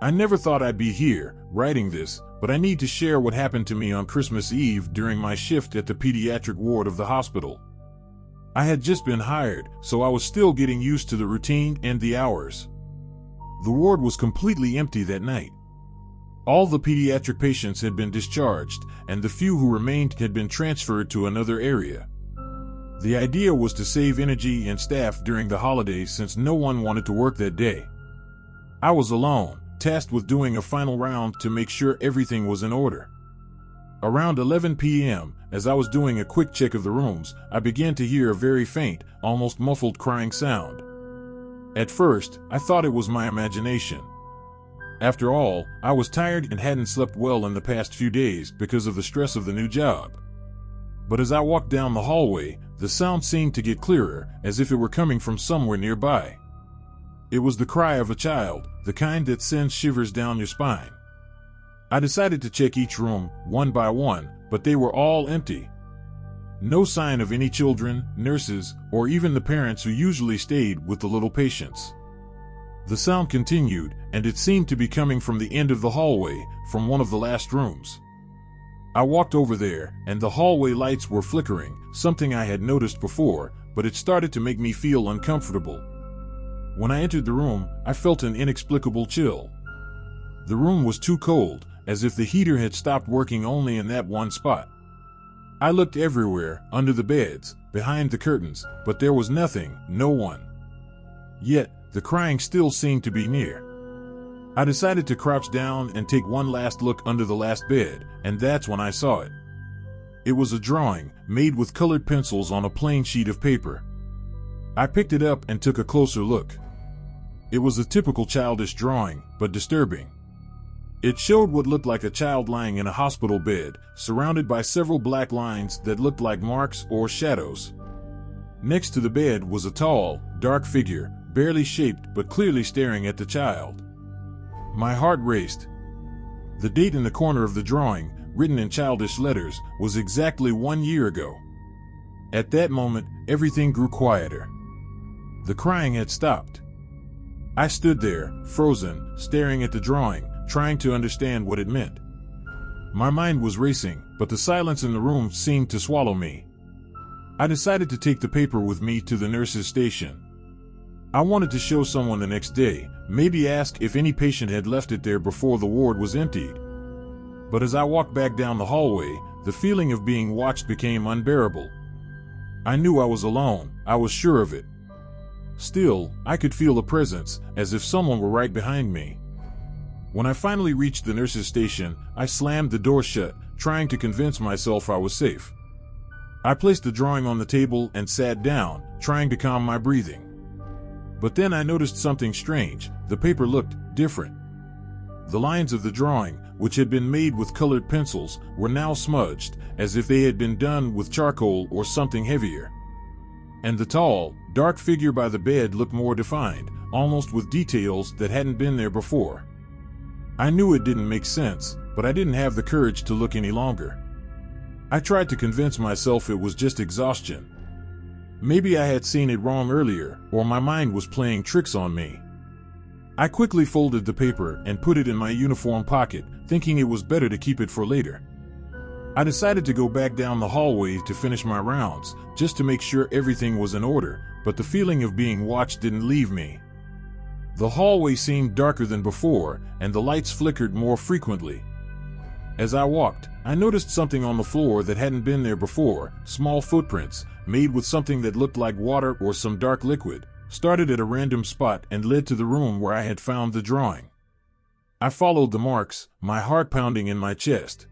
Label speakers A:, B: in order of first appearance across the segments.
A: I never thought I'd be here, writing this, but I need to share what happened to me on Christmas Eve during my shift at the pediatric ward of the hospital. I had just been hired, so I was still getting used to the routine and the hours. The ward was completely empty that night. All the pediatric patients had been discharged, and the few who remained had been transferred to another area. The idea was to save energy and staff during the holidays since no one wanted to work that day. I was alone, tasked with doing a final round to make sure everything was in order. Around 11 p.m., as I was doing a quick check of the rooms, I began to hear a very faint, almost muffled crying sound. At first, I thought it was my imagination. After all, I was tired and hadn't slept well in the past few days because of the stress of the new job. But as I walked down the hallway, the sound seemed to get clearer, as if it were coming from somewhere nearby. It was the cry of a child, the kind that sends shivers down your spine. I decided to check each room, one by one, but they were all empty. No sign of any children, nurses, or even the parents who usually stayed with the little patients. The sound continued, and it seemed to be coming from the end of the hallway, from one of the last rooms. I walked over there, and the hallway lights were flickering, something I had noticed before, but it started to make me feel uncomfortable. When I entered the room, I felt an inexplicable chill. The room was too cold, as if the heater had stopped working only in that one spot. I looked everywhere, under the beds, behind the curtains, but there was nothing, no one. Yet, the crying still seemed to be near. I decided to crouch down and take one last look under the last bed, and that's when I saw it. It was a drawing, made with colored pencils on a plain sheet of paper. I picked it up and took a closer look. It was a typical childish drawing, but disturbing. It showed what looked like a child lying in a hospital bed, surrounded by several black lines that looked like marks or shadows. Next to the bed was a tall, dark figure, barely shaped but clearly staring at the child. My heart raced. The date in the corner of the drawing, written in childish letters, was exactly 1 year ago. At that moment, everything grew quieter. The crying had stopped. I stood there, frozen, staring at the drawing, trying to understand what it meant. My mind was racing, but the silence in the room seemed to swallow me. I decided to take the paper with me to the nurse's station. I wanted to show someone the next day, maybe ask if any patient had left it there before the ward was emptied. But as I walked back down the hallway, the feeling of being watched became unbearable. I knew I was alone, I was sure of it. Still, I could feel a presence, as if someone were right behind me. When I finally reached the nurse's station, I slammed the door shut, trying to convince myself I was safe. I placed the drawing on the table and sat down, trying to calm my breathing. But then I noticed something strange. The paper looked different. The lines of the drawing, which had been made with colored pencils, were now smudged, as if they had been done with charcoal or something heavier. And the tall, dark figure by the bed looked more defined, almost with details that hadn't been there before. I knew it didn't make sense, but I didn't have the courage to look any longer. I tried to convince myself it was just exhaustion. Maybe I had seen it wrong earlier, or my mind was playing tricks on me. I quickly folded the paper and put it in my uniform pocket, thinking it was better to keep it for later. I decided to go back down the hallway to finish my rounds, just to make sure everything was in order, but the feeling of being watched didn't leave me. The hallway seemed darker than before, and the lights flickered more frequently. As I walked, I noticed something on the floor that hadn't been there before, small footprints, made with something that looked like water or some dark liquid, started at a random spot and led to the room where I had found the drawing. I followed the marks, my heart pounding in my chest.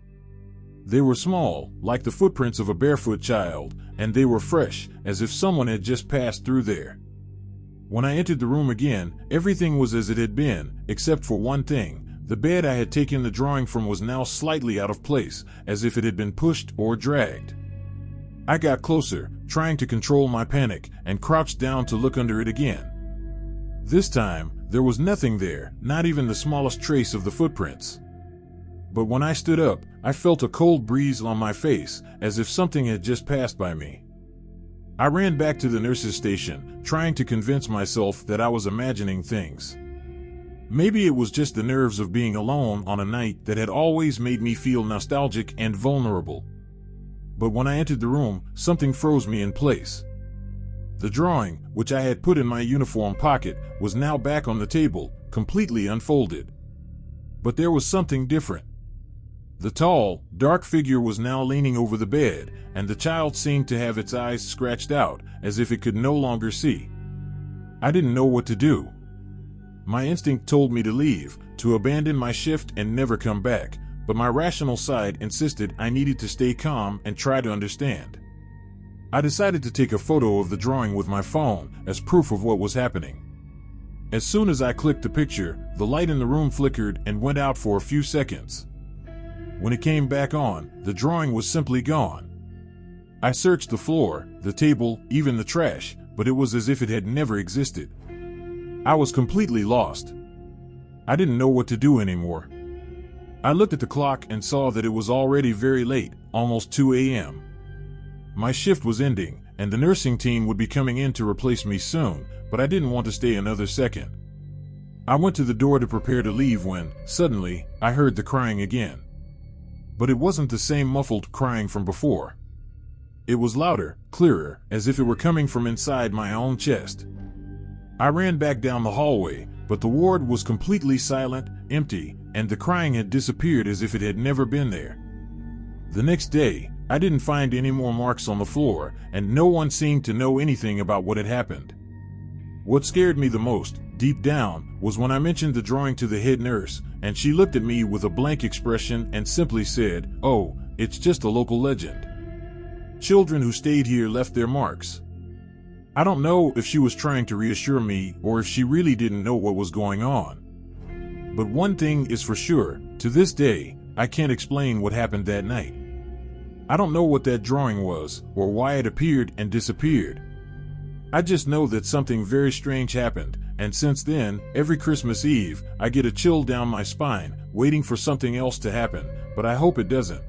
A: They were small, like the footprints of a barefoot child, and they were fresh, as if someone had just passed through there. When I entered the room again, everything was as it had been, except for one thing. The bed I had taken the drawing from was now slightly out of place, as if it had been pushed or dragged. I got closer, trying to control my panic, and crouched down to look under it again. This time, there was nothing there, not even the smallest trace of the footprints. But when I stood up, I felt a cold breeze on my face, as if something had just passed by me. I ran back to the nurse's station, trying to convince myself that I was imagining things. Maybe it was just the nerves of being alone on a night that had always made me feel nostalgic and vulnerable. But when I entered the room, something froze me in place. The drawing, which I had put in my uniform pocket, was now back on the table, completely unfolded. But there was something different. The tall, dark figure was now leaning over the bed, and the child seemed to have its eyes scratched out, as if it could no longer see. I didn't know what to do. My instinct told me to leave, to abandon my shift and never come back, but my rational side insisted I needed to stay calm and try to understand. I decided to take a photo of the drawing with my phone as proof of what was happening. As soon as I clicked the picture, the light in the room flickered and went out for a few seconds. When it came back on, the drawing was simply gone. I searched the floor, the table, even the trash, but it was as if it had never existed. I was completely lost. I didn't know what to do anymore. I looked at the clock and saw that it was already very late, almost 2 a.m. My shift was ending, and the nursing team would be coming in to replace me soon, but I didn't want to stay another second. I went to the door to prepare to leave when, suddenly, I heard the crying again. But it wasn't the same muffled crying from before. It was louder, clearer, as if it were coming from inside my own chest. I ran back down the hallway, but the ward was completely silent, empty, and the crying had disappeared as if it had never been there. The next day, I didn't find any more marks on the floor, and no one seemed to know anything about what had happened. What scared me the most, deep down, was when I mentioned the drawing to the head nurse, and she looked at me with a blank expression and simply said, "Oh, it's just a local legend. Children who stayed here left their marks." I don't know if she was trying to reassure me or if she really didn't know what was going on. But one thing is for sure, to this day, I can't explain what happened that night. I don't know what that drawing was, or why it appeared and disappeared. I just know that something very strange happened, and since then, every Christmas Eve, I get a chill down my spine, waiting for something else to happen, but I hope it doesn't.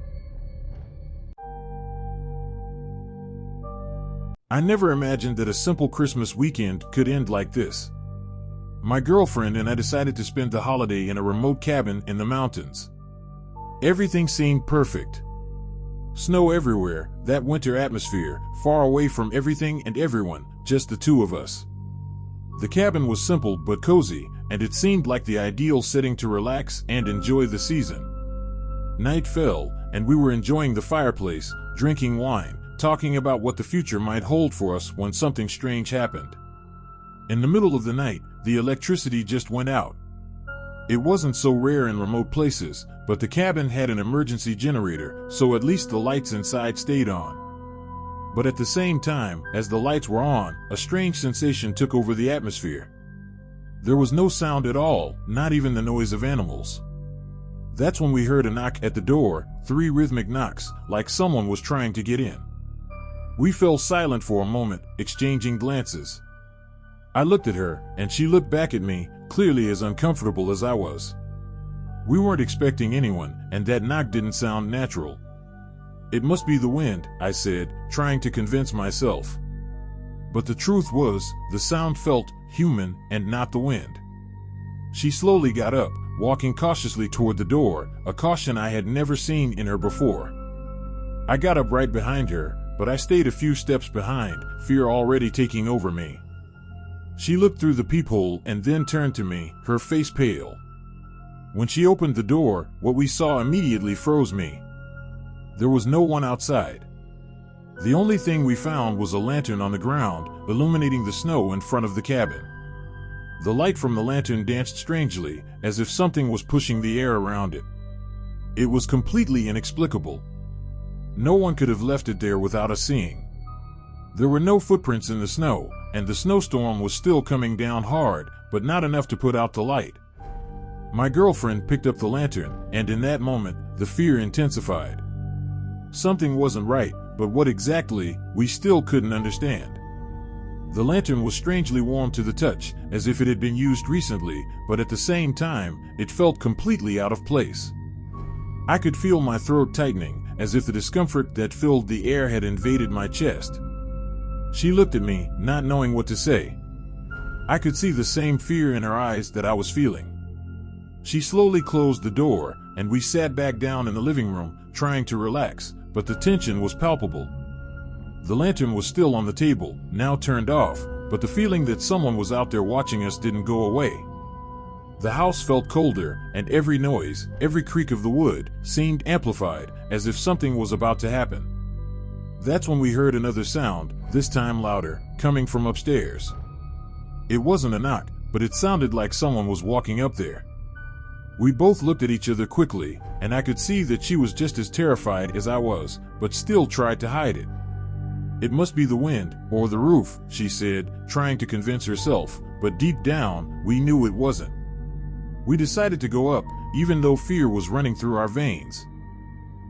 A: I never imagined that a simple Christmas weekend could end like this. My girlfriend and I decided to spend the holiday in a remote cabin in the mountains. Everything seemed perfect. Snow everywhere, that winter atmosphere, far away from everything and everyone, just the two of us. The cabin was simple but cozy, and it seemed like the ideal setting to relax and enjoy the season. Night fell, and we were enjoying the fireplace, drinking wine, talking about what the future might hold for us when something strange happened. In the middle of the night, the electricity just went out. It wasn't so rare in remote places, but the cabin had an emergency generator, so at least the lights inside stayed on. But at the same time, as the lights were on, a strange sensation took over the atmosphere. There was no sound at all, not even the noise of animals. That's when we heard a knock at the door, 3 rhythmic knocks, like someone was trying to get in. We fell silent for a moment, exchanging glances. I looked at her, and she looked back at me, clearly as uncomfortable as I was. We weren't expecting anyone, and that knock didn't sound natural. "It must be the wind," I said, trying to convince myself. But the truth was, the sound felt human and not the wind. She slowly got up, walking cautiously toward the door, a caution I had never seen in her before. I got up right behind her, but I stayed a few steps behind, fear already taking over me. She looked through the peephole and then turned to me, her face pale. When she opened the door, what we saw immediately froze me. There was no one outside. The only thing we found was a lantern on the ground, illuminating the snow in front of the cabin. The light from the lantern danced strangely, as if something was pushing the air around it. It was completely inexplicable. No one could have left it there without us seeing. There were no footprints in the snow, and the snowstorm was still coming down hard, but not enough to put out the light. My girlfriend picked up the lantern, and in that moment, the fear intensified. Something wasn't right, but what exactly, we still couldn't understand. The lantern was strangely warm to the touch, as if it had been used recently, but at the same time, it felt completely out of place. I could feel my throat tightening, as if the discomfort that filled the air had invaded my chest. She looked at me, not knowing what to say. I could see the same fear in her eyes that I was feeling. She slowly closed the door, and we sat back down in the living room, trying to relax, but the tension was palpable. The lantern was still on the table, now turned off, but the feeling that someone was out there watching us didn't go away. The house felt colder, and every noise, every creak of the wood, seemed amplified, as if something was about to happen. That's when we heard another sound, this time louder, coming from upstairs. It wasn't a knock, but it sounded like someone was walking up there. We both looked at each other quickly, and I could see that she was just as terrified as I was, but still tried to hide it. "It must be the wind, or the roof," she said, trying to convince herself, but deep down, we knew it wasn't. We decided to go up, even though fear was running through our veins.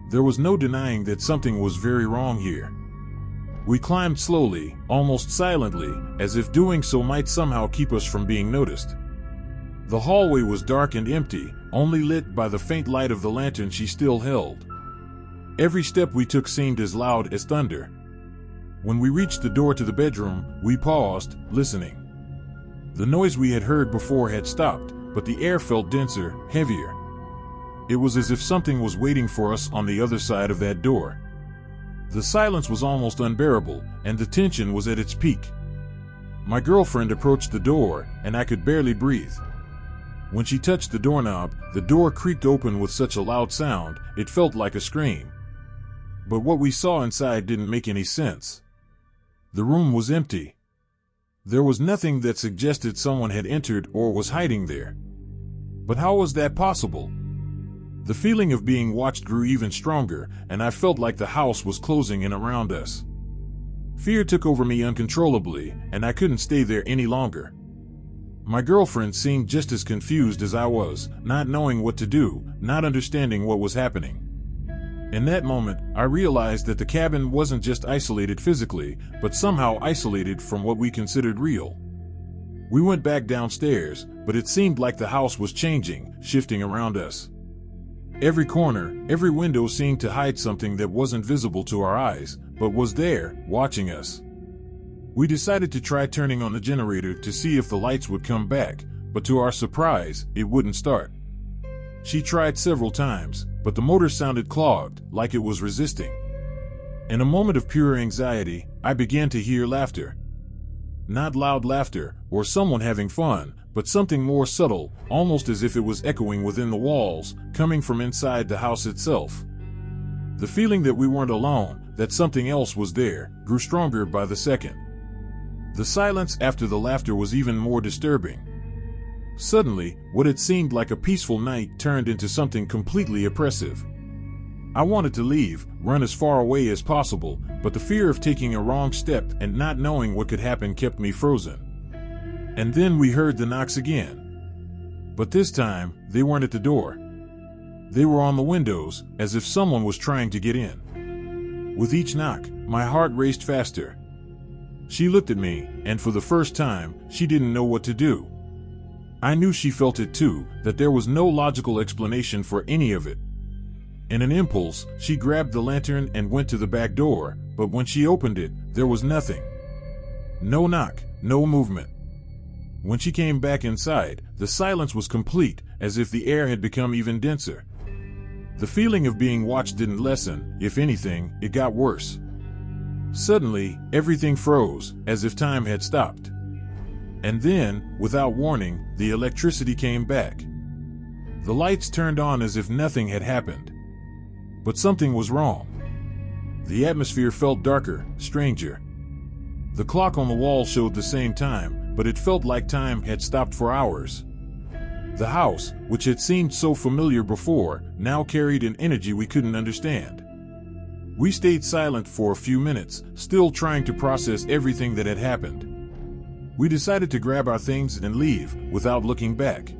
A: There was no denying that something was very wrong here. We climbed slowly, almost silently, as if doing so might somehow keep us from being noticed. The hallway was dark and empty, only lit by the faint light of the lantern she still held. Every step we took seemed as loud as thunder. When we reached the door to the bedroom, we paused, listening. The noise we had heard before had stopped, but the air felt denser, heavier. It was as if something was waiting for us on the other side of that door. The silence was almost unbearable, and the tension was at its peak. My girlfriend approached the door, and I could barely breathe. When she touched the doorknob, the door creaked open with such a loud sound, it felt like a scream. But what we saw inside didn't make any sense. The room was empty. There was nothing that suggested someone had entered or was hiding there. But how was that possible? The feeling of being watched grew even stronger, and I felt like the house was closing in around us. Fear took over me uncontrollably, and I couldn't stay there any longer. My girlfriend seemed just as confused as I was, not knowing what to do, not understanding what was happening. In that moment, I realized that the cabin wasn't just isolated physically, but somehow isolated from what we considered real. We went back downstairs, but it seemed like the house was changing, shifting around us. Every corner, every window seemed to hide something that wasn't visible to our eyes, but was there, watching us. We decided to try turning on the generator to see if the lights would come back, but to our surprise, it wouldn't start. She tried several times, but the motor sounded clogged, like it was resisting. In a moment of pure anxiety, I began to hear laughter. Not loud laughter, or someone having fun, but something more subtle, almost as if it was echoing within the walls, coming from inside the house itself. The feeling that we weren't alone, that something else was there, grew stronger by the second. The silence after the laughter was even more disturbing. Suddenly, what had seemed like a peaceful night turned into something completely oppressive. I wanted to leave, run as far away as possible, but the fear of taking a wrong step and not knowing what could happen kept me frozen. And then we heard the knocks again. But this time, they weren't at the door. They were on the windows, as if someone was trying to get in. With each knock, my heart raced faster. She looked at me, and for the first time, she didn't know what to do. I knew she felt it too, that there was no logical explanation for any of it. In an impulse, she grabbed the lantern and went to the back door, but when she opened it, there was nothing. No knock, no movement. When she came back inside, the silence was complete, as if the air had become even denser. The feeling of being watched didn't lessen, if anything, it got worse. Suddenly, everything froze, as if time had stopped. And then, without warning, the electricity came back. The lights turned on as if nothing had happened. But something was wrong. The atmosphere felt darker, stranger. The clock on the wall showed the same time, but it felt like time had stopped for hours. The house, which had seemed so familiar before, now carried an energy we couldn't understand. We stayed silent for a few minutes, still trying to process everything that had happened. We decided to grab our things and leave, without looking back.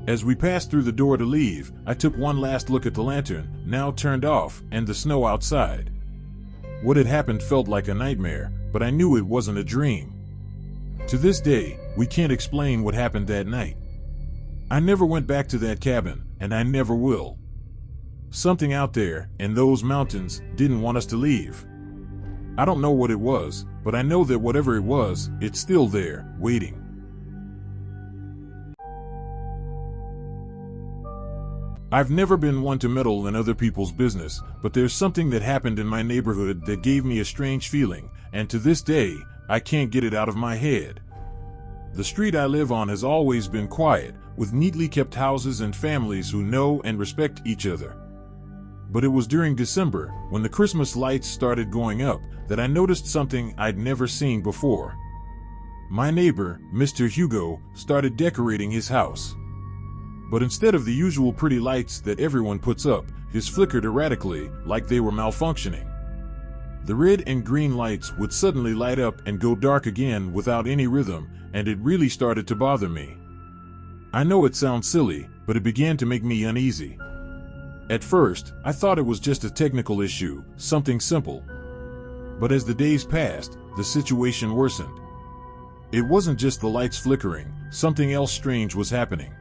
A: As we passed through the door to leave, I took one last look at the lantern, now turned off, and the snow outside. What had happened felt like a nightmare, but I knew it wasn't a dream. To this day, we can't explain what happened that night. I never went back to that cabin, and I never will. Something out there, in those mountains, didn't want us to leave. I don't know what it was, but I know that whatever it was, it's still there, waiting. I've never been one to meddle in other people's business, but there's something that happened in my neighborhood that gave me a strange feeling, and to this day, I can't get it out of my head. The street I live on has always been quiet, with neatly kept houses and families who know and respect each other. But it was during December, when the Christmas lights started going up, that I noticed something I'd never seen before. My neighbor, Mr. Hugo, started decorating his house. But instead of the usual pretty lights that everyone puts up, his flickered erratically, like they were malfunctioning. The red and green lights would suddenly light up and go dark again without any rhythm, and it really started to bother me. I know it sounds silly, but it began to make me uneasy. At first, I thought it was just a technical issue, something simple. But as the days passed, the situation worsened. It wasn't just the lights flickering, something else strange was happening.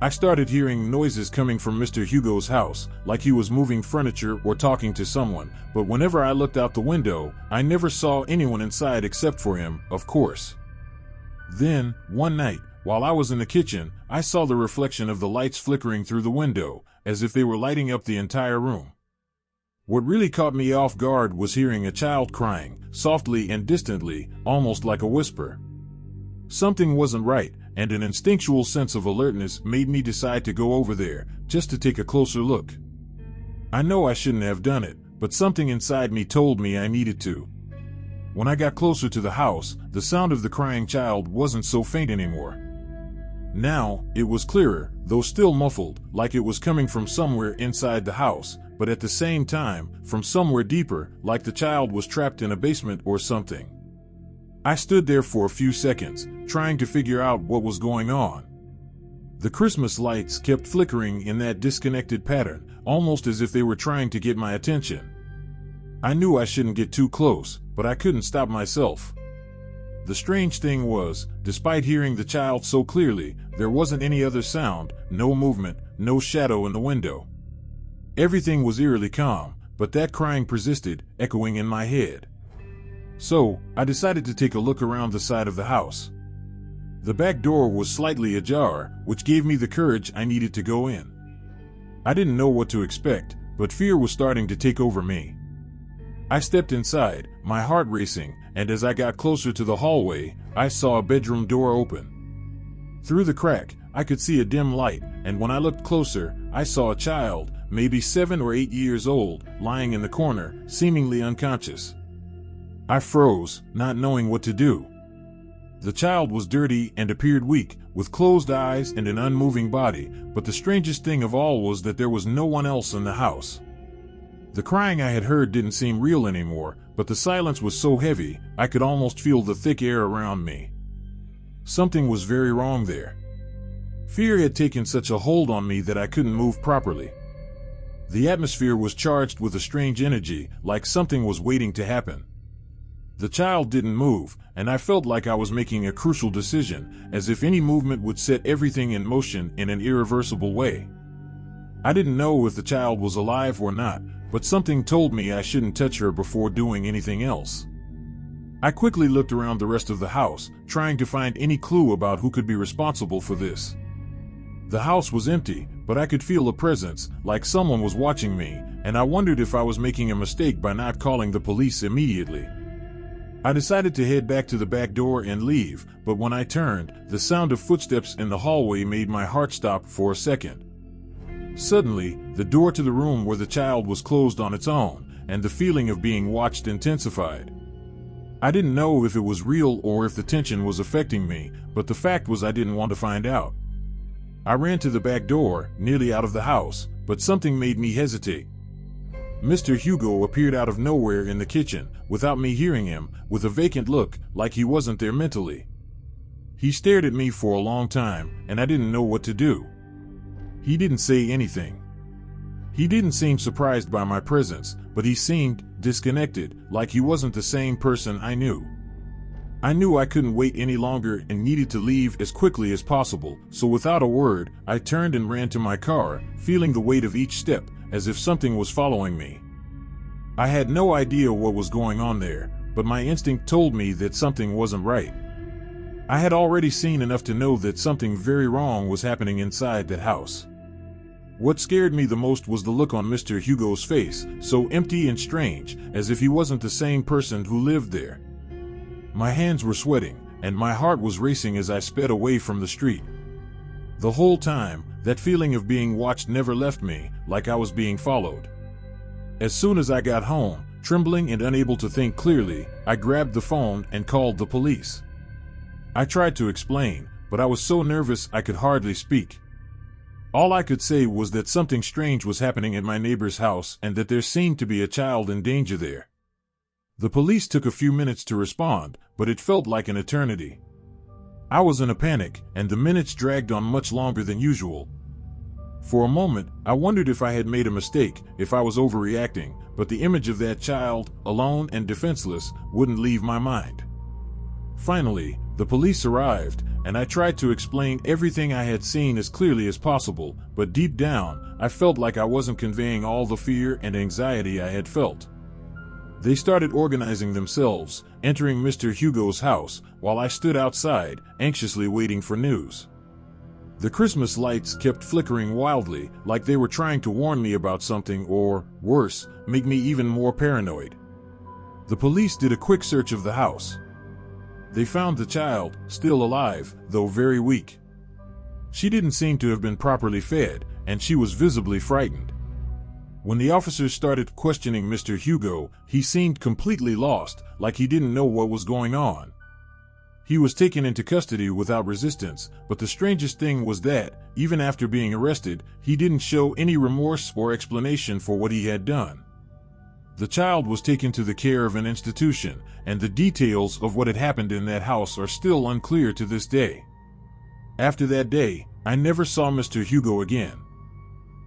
A: I started hearing noises coming from Mr. Hugo's house, like he was moving furniture or talking to someone, but whenever I looked out the window, I never saw anyone inside except for him, of course. Then, one night, while I was in the kitchen, I saw the reflection of the lights flickering through the window, as if they were lighting up the entire room. What really caught me off guard was hearing a child crying, softly and distantly, almost like a whisper. Something wasn't right, and an instinctual sense of alertness made me decide to go over there, just to take a closer look. I know I shouldn't have done it, but something inside me told me I needed to. When I got closer to the house, the sound of the crying child wasn't so faint anymore. Now, it was clearer, though still muffled, like it was coming from somewhere inside the house, but at the same time, from somewhere deeper, like the child was trapped in a basement or something. I stood there for a few seconds, trying to figure out what was going on. The Christmas lights kept flickering in that disconnected pattern, almost as if they were trying to get my attention. I knew I shouldn't get too close, but I couldn't stop myself. The strange thing was, despite hearing the child so clearly, there wasn't any other sound, no movement, no shadow in the window. Everything was eerily calm, but that crying persisted, echoing in my head. So, I decided to take a look around the side of the house. The back door was slightly ajar, which gave me the courage I needed to go in. I didn't know what to expect, but fear was starting to take over me. I stepped inside, my heart racing, and as I got closer to the hallway, I saw a bedroom door open. Through the crack, I could see a dim light, and when I looked closer, I saw a child, maybe 7 or 8 years old, lying in the corner, seemingly unconscious. I froze, not knowing what to do. The child was dirty and appeared weak, with closed eyes and an unmoving body, but the strangest thing of all was that there was no one else in the house. The crying I had heard didn't seem real anymore, but the silence was so heavy, I could almost feel the thick air around me. Something was very wrong there. Fear had taken such a hold on me that I couldn't move properly. The atmosphere was charged with a strange energy, like something was waiting to happen. The child didn't move, and I felt like I was making a crucial decision, as if any movement would set everything in motion in an irreversible way. I didn't know if the child was alive or not, but something told me I shouldn't touch her before doing anything else. I quickly looked around the rest of the house, trying to find any clue about who could be responsible for this. The house was empty, but I could feel a presence, like someone was watching me, and I wondered if I was making a mistake by not calling the police immediately. I decided to head back to the back door and leave, but when I turned, the sound of footsteps in the hallway made my heart stop for a second. Suddenly, the door to the room where the child was closed on its own, and the feeling of being watched intensified. I didn't know if it was real or if the tension was affecting me, but the fact was I didn't want to find out. I ran to the back door, nearly out of the house, but something made me hesitate. Mr. Hugo appeared out of nowhere in the kitchen, without me hearing him, with a vacant look, like he wasn't there mentally. He stared at me for a long time, and I didn't know what to do. He didn't say anything. He didn't seem surprised by my presence, but he seemed disconnected, like he wasn't the same person I knew. I knew I couldn't wait any longer and needed to leave as quickly as possible, so without a word, I turned and ran to my car, feeling the weight of each step, as if something was following me. I had no idea what was going on there, but my instinct told me that something wasn't right. I had already seen enough to know that something very wrong was happening inside that house. What scared me the most was the look on Mr. Hugo's face, so empty and strange, as if he wasn't the same person who lived there. My hands were sweating, and my heart was racing as I sped away from the street. The whole time, that feeling of being watched never left me, like I was being followed. As soon as I got home, trembling and unable to think clearly, I grabbed the phone and called the police. I tried to explain, but I was so nervous I could hardly speak. All I could say was that something strange was happening at my neighbor's house and that there seemed to be a child in danger there. The police took a few minutes to respond, but it felt like an eternity. I was in a panic, and the minutes dragged on much longer than usual. For a moment, I wondered if I had made a mistake, if I was overreacting, but the image of that child, alone and defenseless, wouldn't leave my mind. Finally, the police arrived, and I tried to explain everything I had seen as clearly as possible, but deep down, I felt like I wasn't conveying all the fear and anxiety I had felt. They started organizing themselves, entering Mr. Hugo's house, while I stood outside, anxiously waiting for news. The Christmas lights kept flickering wildly, like they were trying to warn me about something or, worse, make me even more paranoid. The police did a quick search of the house. They found the child, still alive, though very weak. She didn't seem to have been properly fed, and she was visibly frightened. When the officers started questioning Mr. Hugo, he seemed completely lost, like he didn't know what was going on. He was taken into custody without resistance, but the strangest thing was that, even after being arrested, he didn't show any remorse or explanation for what he had done. The child was taken to the care of an institution, and the details of what had happened in that house are still unclear to this day. After that day, I never saw Mr. Hugo again.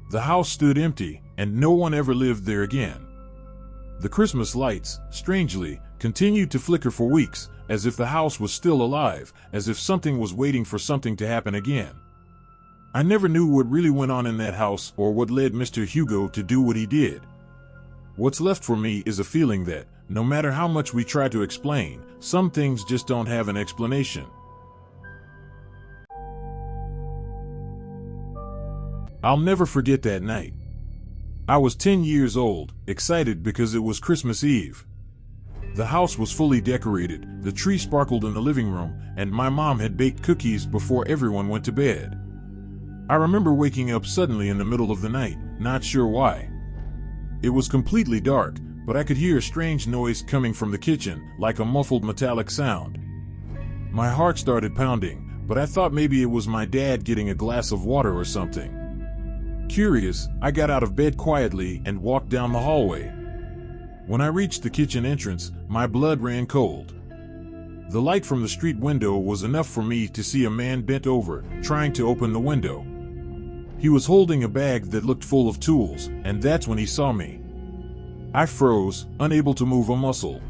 A: The house stood empty, and no one ever lived there again. The Christmas lights, strangely, continued to flicker for weeks, as if the house was still alive, as if something was waiting for something to happen again. I never knew what really went on in that house or what led Mr. Hugo to do what he did. What's left for me is a feeling that, no matter how much we try to explain, some things just don't have an explanation. I'll never forget that night. I was 10 years old, excited because it was Christmas Eve. The house was fully decorated, the tree sparkled in the living room, and my mom had baked cookies before everyone went to bed. I remember waking up suddenly in the middle of the night, not sure why. It was completely dark, but I could hear a strange noise coming from the kitchen, like a muffled metallic sound. My heart started pounding, but I thought maybe it was my dad getting a glass of water or something. Curious, I got out of bed quietly and walked down the hallway. When I reached the kitchen entrance, my blood ran cold. The light from the street window was enough for me to see a man bent over, trying to open the window. He was holding a bag that looked full of tools, and that's when he saw me. I froze, unable to move a muscle.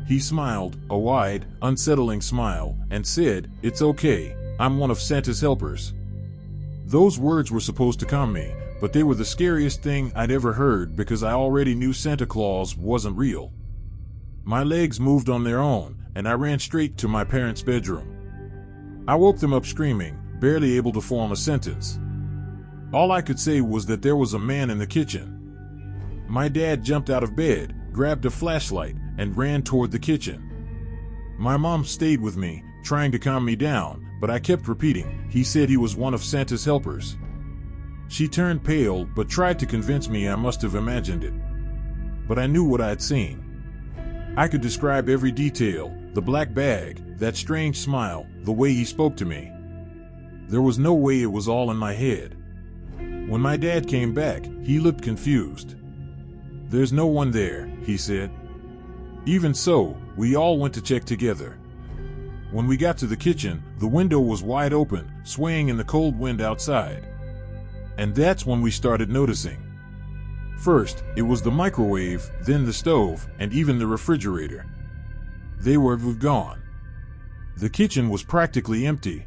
A: He smiled, a wide, unsettling smile, and said, "It's okay, I'm one of Santa's helpers." Those words were supposed to calm me, but they were the scariest thing I'd ever heard because I already knew Santa Claus wasn't real. My legs moved on their own, and I ran straight to my parents' bedroom. I woke them up screaming, barely able to form a sentence. All I could say was that there was a man in the kitchen. My dad jumped out of bed, grabbed a flashlight, and ran toward the kitchen. My mom stayed with me, trying to calm me down, but I kept repeating, "He said he was one of Santa's helpers." She turned pale but tried to convince me I must have imagined it. But I knew what I had seen. I could describe every detail, the black bag, that strange smile, the way he spoke to me. There was no way it was all in my head. When my dad came back, he looked confused. "There's no one there," he said. Even so, we all went to check together. When we got to the kitchen, the window was wide open, swaying in the cold wind outside. And that's when we started noticing. First, it was the microwave, then the stove, and even the refrigerator. They were gone. The kitchen was practically empty.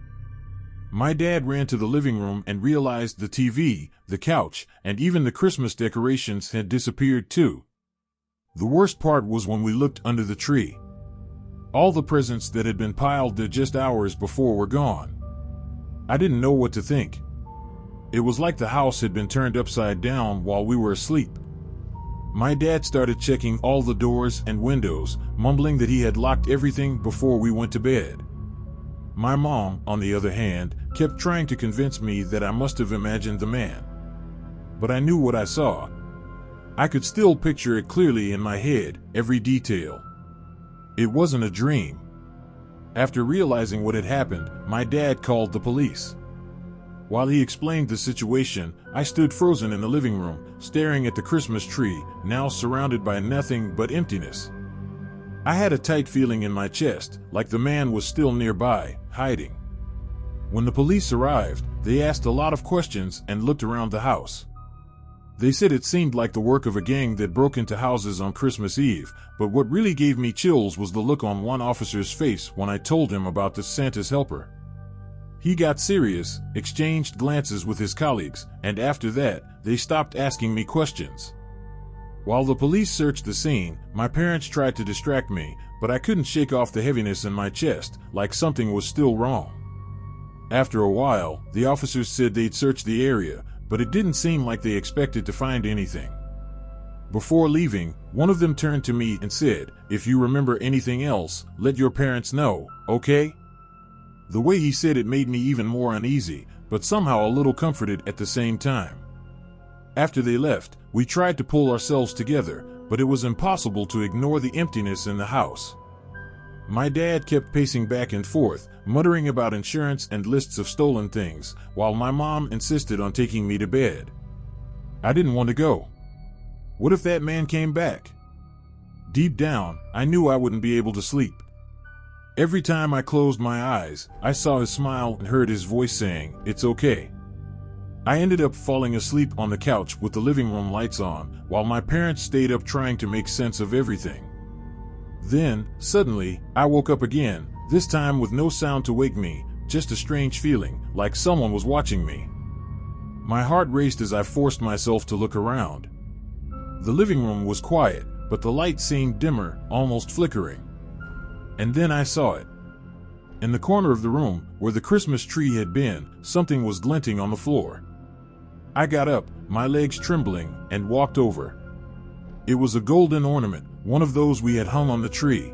A: My dad ran to the living room and realized the TV, the couch, and even the Christmas decorations had disappeared too. The worst part was when we looked under the tree. All the presents that had been piled there just hours before were gone. I didn't know what to think. It was like the house had been turned upside down while we were asleep. My dad started checking all the doors and windows, mumbling that he had locked everything before we went to bed. My mom, on the other hand, kept trying to convince me that I must have imagined the man. But I knew what I saw. I could still picture it clearly in my head, every detail. It wasn't a dream. After realizing what had happened, my dad called the police. While he explained the situation, I stood frozen in the living room, staring at the Christmas tree, now surrounded by nothing but emptiness. I had a tight feeling in my chest, like the man was still nearby, hiding. When the police arrived, they asked a lot of questions and looked around the house. They said it seemed like the work of a gang that broke into houses on Christmas Eve, but what really gave me chills was the look on one officer's face when I told him about the Santa's helper. He got serious, exchanged glances with his colleagues, and after that, they stopped asking me questions. While the police searched the scene, my parents tried to distract me, but I couldn't shake off the heaviness in my chest, like something was still wrong. After a while, the officers said they'd searched the area, but it didn't seem like they expected to find anything. Before leaving, one of them turned to me and said, "If you remember anything else, let your parents know, okay?" The way he said it made me even more uneasy, but somehow a little comforted at the same time. After they left, we tried to pull ourselves together, but it was impossible to ignore the emptiness in the house. My dad kept pacing back and forth, muttering about insurance and lists of stolen things, while my mom insisted on taking me to bed. I didn't want to go. What if that man came back? Deep down, I knew I wouldn't be able to sleep. Every time I closed my eyes, I saw his smile and heard his voice saying, "It's okay." I ended up falling asleep on the couch with the living room lights on, while my parents stayed up trying to make sense of everything. Then, suddenly, I woke up again, this time with no sound to wake me, just a strange feeling, like someone was watching me. My heart raced as I forced myself to look around. The living room was quiet, but the light seemed dimmer, almost flickering. And then I saw it. In the corner of the room, where the Christmas tree had been, something was glinting on the floor. I got up, my legs trembling, and walked over. It was a golden ornament, one of those we had hung on the tree.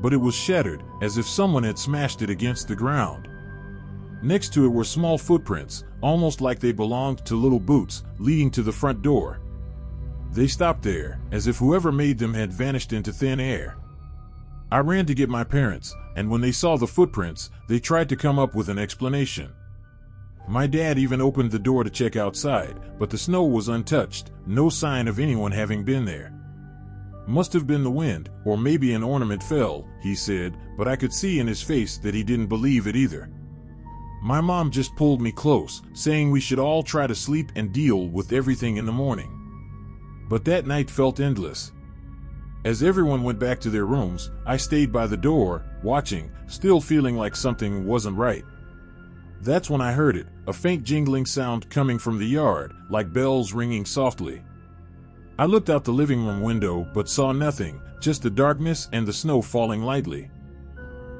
A: But it was shattered, as if someone had smashed it against the ground. Next to it were small footprints, almost like they belonged to little boots, leading to the front door. They stopped there, as if whoever made them had vanished into thin air. I ran to get my parents, and when they saw the footprints, they tried to come up with an explanation. My dad even opened the door to check outside, but the snow was untouched, no sign of anyone having been there. "Must have been the wind, or maybe an ornament fell," he said, but I could see in his face that he didn't believe it either. My mom just pulled me close, saying we should all try to sleep and deal with everything in the morning. But that night felt endless. As everyone went back to their rooms, I stayed by the door, watching, still feeling like something wasn't right. That's when I heard it, a faint jingling sound coming from the yard, like bells ringing softly. I looked out the living room window but saw nothing, just the darkness and the snow falling lightly.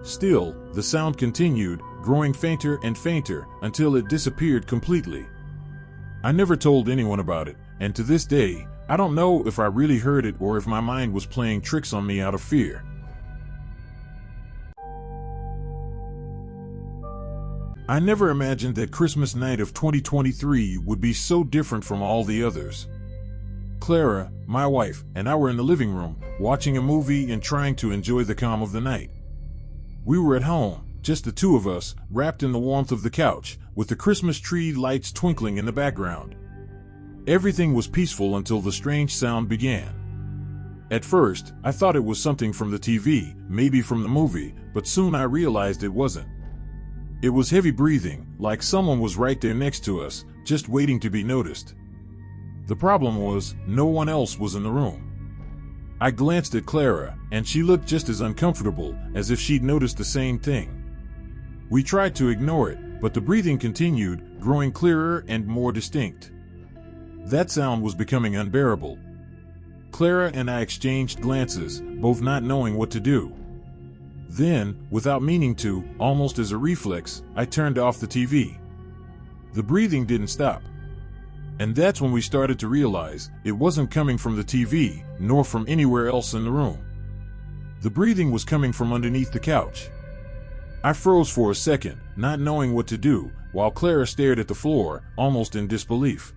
A: Still, the sound continued, growing fainter and fainter, until it disappeared completely. I never told anyone about it, and to this day, I don't know if I really heard it or if my mind was playing tricks on me out of fear. I never imagined that Christmas night of 2023 would be so different from all the others. Clara, my wife, and I were in the living room, watching a movie and trying to enjoy the calm of the night. We were at home, just the two of us, wrapped in the warmth of the couch, with the Christmas tree lights twinkling in the background. Everything was peaceful until the strange sound began. At first, I thought it was something from the TV, maybe from the movie, but soon I realized it wasn't. It was heavy breathing, like someone was right there next to us, just waiting to be noticed. The problem was, no one else was in the room. I glanced at Clara, and she looked just as uncomfortable, as if she'd noticed the same thing. We tried to ignore it, but the breathing continued, growing clearer and more distinct. That sound was becoming unbearable. Clara and I exchanged glances, both not knowing what to do. Then, without meaning to, almost as a reflex, I turned off the TV. The breathing didn't stop. And that's when we started to realize it wasn't coming from the TV, nor from anywhere else in the room. The breathing was coming from underneath the couch. I froze for a second, not knowing what to do, while Clara stared at the floor, almost in disbelief.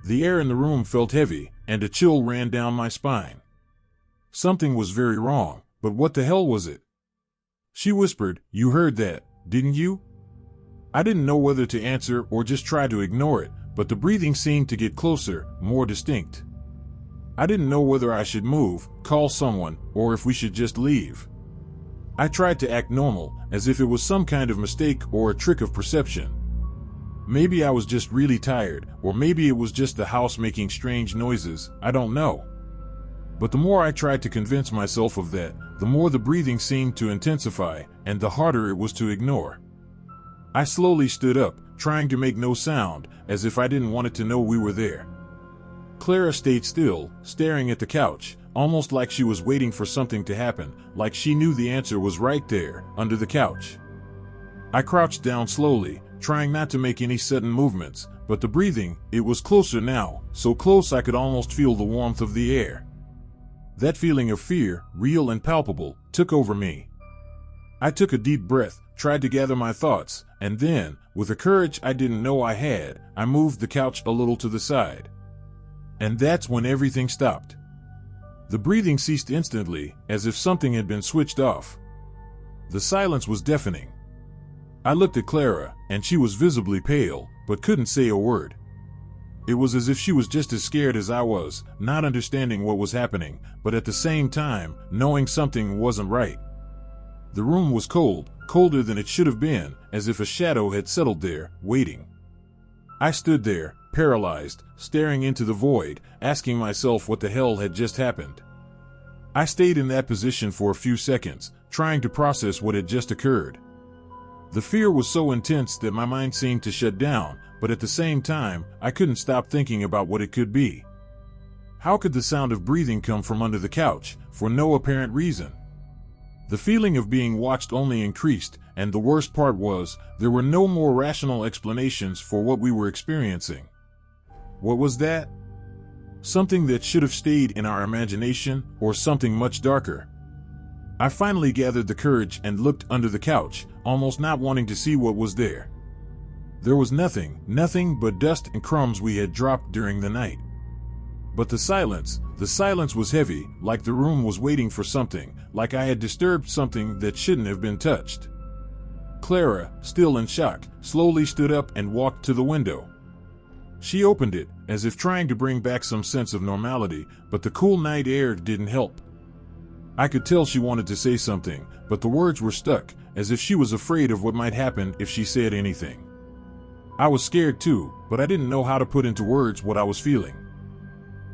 A: The air in the room felt heavy, and a chill ran down my spine. Something was very wrong, but what the hell was it? She whispered, "You heard that, didn't you?" I didn't know whether to answer or just try to ignore it, but the breathing seemed to get closer, more distinct. I didn't know whether I should move, call someone, or if we should just leave. I tried to act normal, as if it was some kind of mistake or a trick of perception. Maybe I was just really tired, or maybe it was just the house making strange noises, I don't know. But the more I tried to convince myself of that, the more the breathing seemed to intensify, and the harder it was to ignore. I slowly stood up, trying to make no sound, as if I didn't want it to know we were there. Clara stayed still, staring at the couch, almost like she was waiting for something to happen, like she knew the answer was right there, under the couch. I crouched down slowly, trying not to make any sudden movements, but the breathing, it was closer now, so close I could almost feel the warmth of the air. That feeling of fear, real and palpable, took over me. I took a deep breath, tried to gather my thoughts, and then, with a courage I didn't know I had, I moved the couch a little to the side. And that's when everything stopped. The breathing ceased instantly, as if something had been switched off. The silence was deafening. I looked at Clara, and she was visibly pale, but couldn't say a word. It was as if she was just as scared as I was, not understanding what was happening, but at the same time, knowing something wasn't right. The room was cold, colder than it should have been, as if a shadow had settled there, waiting. I stood there, paralyzed, staring into the void, asking myself what the hell had just happened. I stayed in that position for a few seconds, trying to process what had just occurred. The fear was so intense that my mind seemed to shut down, but at the same time, I couldn't stop thinking about what it could be. How could the sound of breathing come from under the couch, for no apparent reason? The feeling of being watched only increased, and the worst part was, there were no more rational explanations for what we were experiencing. What was that? Something that should have stayed in our imagination, or something much darker? I finally gathered the courage and looked under the couch, almost not wanting to see what was there. There was nothing but dust and crumbs we had dropped during the night. But the silence was heavy, like the room was waiting for something, like I had disturbed something that shouldn't have been touched. Clara, still in shock, slowly stood up and walked to the window. She opened it, as if trying to bring back some sense of normality, but the cool night air didn't help. I could tell she wanted to say something, but the words were stuck, as if she was afraid of what might happen if she said anything. I was scared too, but I didn't know how to put into words what I was feeling.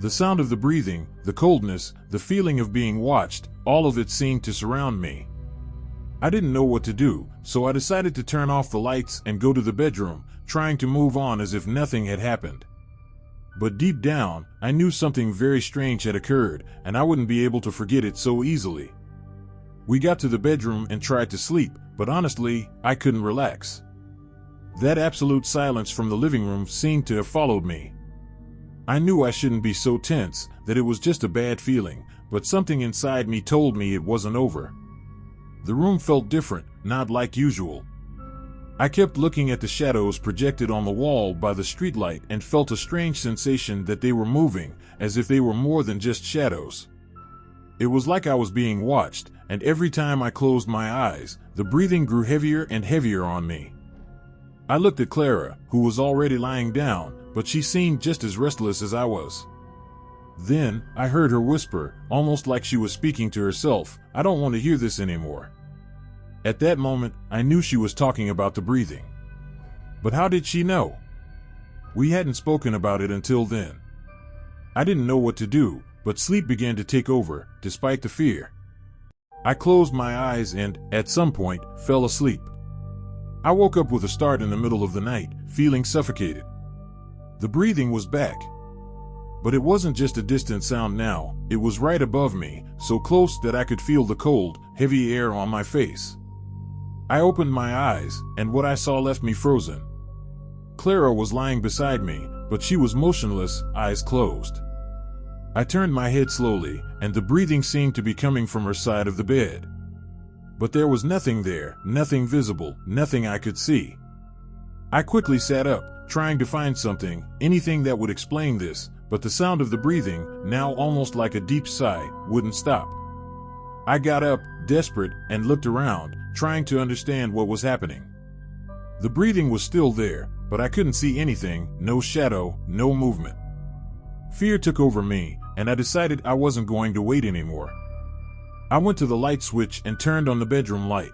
A: The sound of the breathing, the coldness, the feeling of being watched, all of it seemed to surround me. I didn't know what to do, so I decided to turn off the lights and go to the bedroom, trying to move on as if nothing had happened. But deep down, I knew something very strange had occurred, and I wouldn't be able to forget it so easily. We got to the bedroom and tried to sleep, but honestly, I couldn't relax. That absolute silence from the living room seemed to have followed me. I knew I shouldn't be so tense, that it was just a bad feeling, but something inside me told me it wasn't over. The room felt different, not like usual. I kept looking at the shadows projected on the wall by the streetlight and felt a strange sensation that they were moving, as if they were more than just shadows. It was like I was being watched, and every time I closed my eyes, the breathing grew heavier and heavier on me. I looked at Clara, who was already lying down, but she seemed just as restless as I was. Then, I heard her whisper, almost like she was speaking to herself, "I don't want to hear this anymore." At that moment, I knew she was talking about the breathing. But how did she know? We hadn't spoken about it until then. I didn't know what to do, but sleep began to take over, despite the fear. I closed my eyes and, at some point, fell asleep. I woke up with a start in the middle of the night, feeling suffocated. The breathing was back. But it wasn't just a distant sound now, it was right above me, so close that I could feel the cold, heavy air on my face. I opened my eyes, and what I saw left me frozen. Clara was lying beside me, but she was motionless, eyes closed. I turned my head slowly, and the breathing seemed to be coming from her side of the bed. But there was nothing there, nothing visible, nothing I could see. I quickly sat up, trying to find something, anything that would explain this, but the sound of the breathing, now almost like a deep sigh, wouldn't stop. I got up, desperate, and looked around, trying to understand what was happening. The breathing was still there, but I couldn't see anything, no shadow, no movement. Fear took over me, and I decided I wasn't going to wait anymore. I went to the light switch and turned on the bedroom light.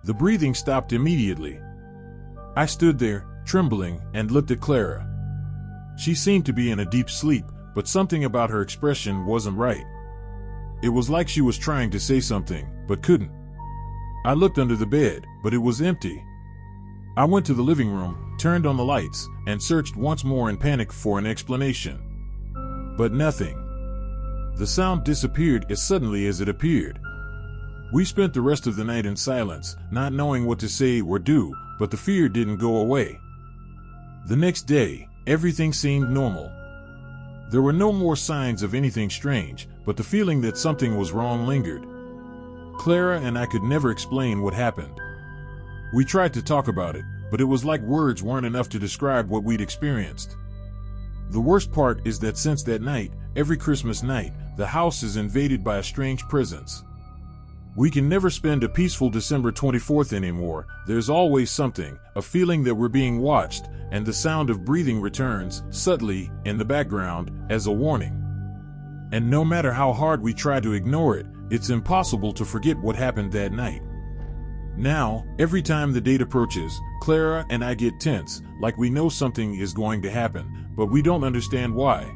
A: The breathing stopped immediately. I stood there, trembling, and looked at Clara. She seemed to be in a deep sleep, but something about her expression wasn't right. It was like she was trying to say something, but couldn't. I looked under the bed, but it was empty. I went to the living room, turned on the lights, and searched once more in panic for an explanation. But nothing. The sound disappeared as suddenly as it appeared. We spent the rest of the night in silence, not knowing what to say or do, but the fear didn't go away. The next day, everything seemed normal. There were no more signs of anything strange, but the feeling that something was wrong lingered. Clara and I could never explain what happened. We tried to talk about it, but it was like words weren't enough to describe what we'd experienced. The worst part is that since that night, every Christmas night, the house is invaded by a strange presence. We can never spend a peaceful December 24th anymore. There's always something, a feeling that we're being watched, and the sound of breathing returns, subtly, in the background, as a warning. And no matter how hard we try to ignore it, it's impossible to forget what happened that night. Now, every time the date approaches, Clara and I get tense, like we know something is going to happen, but we don't understand why.